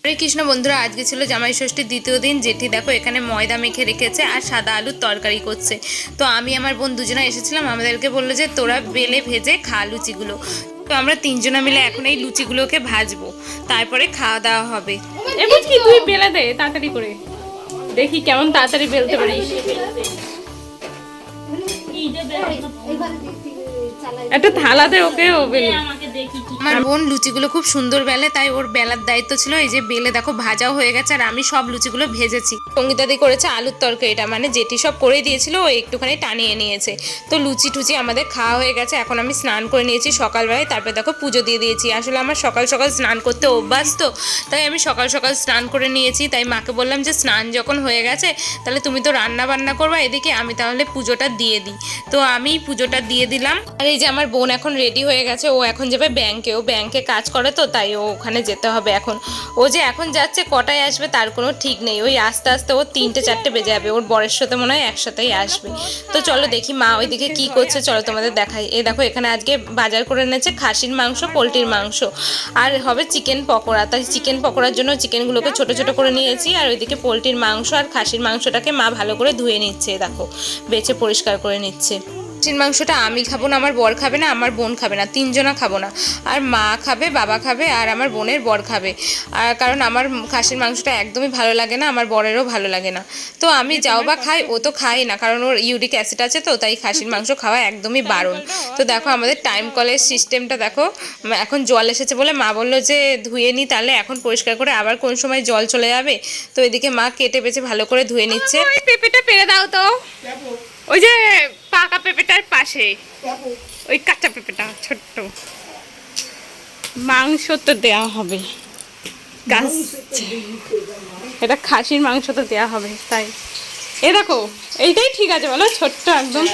হরে কৃষ্ণ বন্ধুরা, আজকে ছিল জামাই ষষ্ঠীর দ্বিতীয় দিন। জেঠি দেখো এখানে ময়দা মেখে রেখেছে আর সাদা আলুর তরকারি করছে। তো আমি আমার বোন দুজনা এসেছিলাম, আমাদেরকে বললো যে তোরা বেলে ভেজে খা লুচিগুলো। তো আমরা তিনজনা মিলে এখন এই লুচিগুলোকে ভাজবো, তারপরে খাওয়া দাওয়া হবে। এবার কি তুই বেলে দে তাড়াতাড়ি করে, দেখি কেমন তাড়াতাড়ি বেলতে পারিস। একটা থালাতে ওকে বেলে। আমার বোন লুচিগুলো খুব সুন্দর বেলে, তাই ওর বেলার দায়িত্ব ছিল। এই যে বেলে দেখো ভাজাও হয়ে গেছে, আর আমি সব লুচিগুলো ভেজেছি। সঙ্গীতাদি করেছে আলুর তরকারিটা, মানে যেটি সব করে দিয়েছিল ও একটুখানি টানিয়ে নিয়েছে। তো লুচি টুচি আমাদের খাওয়া হয়ে গেছে। এখন আমি স্নান করে নিয়েছি সকালবেলায়, তারপরে দেখো পুজো দিয়ে দিয়েছি। আসলে আমার সকাল সকাল স্নান করতে অভ্যাস, তো তাই আমি সকাল সকাল স্নান করে নিয়েছি। তাই মাকে বললাম যে স্নান যখন হয়ে গেছে তাহলে তুমি তো রান্না বান্না করবা, এদিকে আমি তাহলে পুজোটা দিয়ে দিই। তো আমি পুজোটা দিয়ে দিলাম। আর এই যে আমার বোন এখন রেডি হয়ে গেছে, ও এখন যাবে ব্যাংকে। ও ব্যাংকে কাজ করে, তো তাই ও ওখানে যেতে হবে এখন। ও যে এখন যাচ্ছে কটায় আসবে তার কোনো ঠিক নেই। ওই আস্তে আস্তে ও 3-4 বেজে যাবে। ওর বরের সাথে মনে হয় একসাথেই আসবে। তো চলো দেখি মা ওইদিকে কি করছে, চলো তোমাদের দেখাই। এই দেখো এখানে আজকে বাজার করে এনেছে খাসির মাংস, পোলট্রির মাংস, আর হবে চিকেন পকোড়া। তাই চিকেন পকোড়ার জন্য চিকেনগুলোকে ছোট ছোট করে নিয়েছি, আর ওইদিকে পোলট্রির মাংস আর খাসির মাংসটাকে মা ভালো করে ধুয়ে নিচ্ছে, দেখো বেছে পরিষ্কার করে নিচ্ছে। খাসির মাংসটা আমি খাবো না, আমার বর খাবে না, আমার বোন খাবে না, তিনজনা খাবো না। আর মা খাবে, বাবা খাবে, আর আমার বোনের বর খাবে। আর কারণ আমার খাসির মাংসটা একদমই ভালো লাগে না, আমার বরেরও ভালো লাগে না। তো আমি যাও বা খাই, ও তো খাই না, কারণ ওর ইউরিক অ্যাসিড আছে, তো তাই খাসির মাংস খাওয়া একদমই বারণ। তো দেখো আমাদের টাইম কলের সিস্টেমটা দেখো, এখন জল এসেছে বলে মা বললো যে ধুয়ে নিই, তাহলে এখন পরিষ্কার করে আবার কোন সময় জল চলে যাবে। তো এদিকে মা কেটে বেছে ভালো করে ধুয়ে নিচ্ছে। পেঁপেটা পেরে দাও তো, ওই যে পাকা পেঁপেটার পাশে ওই কাঁচা পেঁপেটা ছোট্ট। মাংস তো দেওয়া হবে, এটা খাসির মাংস তো দেওয়া হবে, তাই এ দেখো এইটাই ঠিক আছে বলো, ছোট্ট একদম।